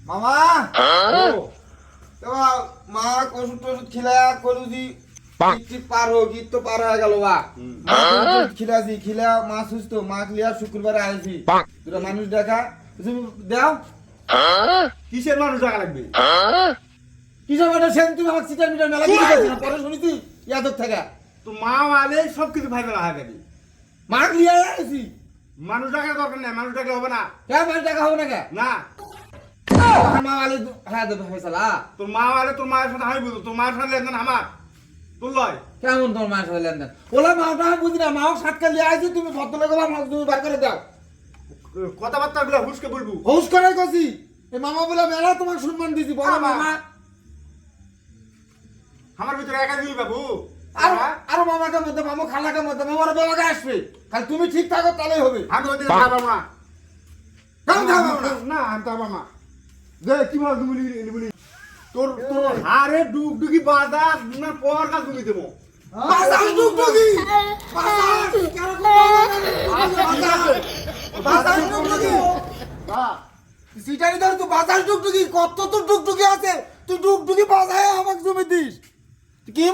মামা তোমার মা ওষুধ টষুধ খিলা করু দি ঠিক পার হোক ঈদ তো পার হয়ে গেল বা খিলাছি খিলা মা সুস্থ মা ক্লিয়া শুক্রবারে আইছি দুটা মানুষ দেখা তুমি দাও কিসের মানুষ টাকা লাগবে? কিসব মানে সেন তুমি আমার চিটার মিটার মেলা কিছু করছি না পরে শুনিছি ইয়াদক থেকে তো মা আলে সব কিছু ফাইনাল হয়ে যাবে। মা ক্লিয়া আইছি মানুষ টাকার দরকার নাই, মানুষ টাকা হবে না। কে মানুষ টাকা হবে না কে না মা আলে হ্যাঁ দেবে ফেসালা তোর মা আলে তোর মায়ের সাথে আমি বুঝবো, তোর মায়ের সাথে লেনদেন আমার তোর লয়। কেমন তোমার মায়ের সাথে লেনদেন ওলা মাওটা আমি বুঝি না মাও সাতকা লিয়ে আইছি তুমি ভদ্রলোক মা তুমি বার করে দাও কথাবার্তা গুলো হুসকে বলবো। হৌস করে কছি এই মামা বলে মেলা তোমার সম্মান দিছি বড় মামা আমার ভিতরে একা দিবি বাবু। আর আরো মামাকে মধ্যে মামু খালাকে মধ্যে মামার বাবাকে আসবে খালি তুমি ঠিক থাকো তাহলেই হবে আমি ওদিকে যাবো না। কেমন যাবো না না আমি যাবো না। যে কি বল তুমি বলি তোর তোর হারে ডুগডুগি বাদা না পর কাজ তুমি দেবো। বাজার টুকটুকি বাজার কেন বাজার টুকটুকি সিটারি ধর তুই বাজার টুকটুকি কত তো টুকটুকি আছে তুই টুকটুকি বাজায় আমাকে জমি দিস কি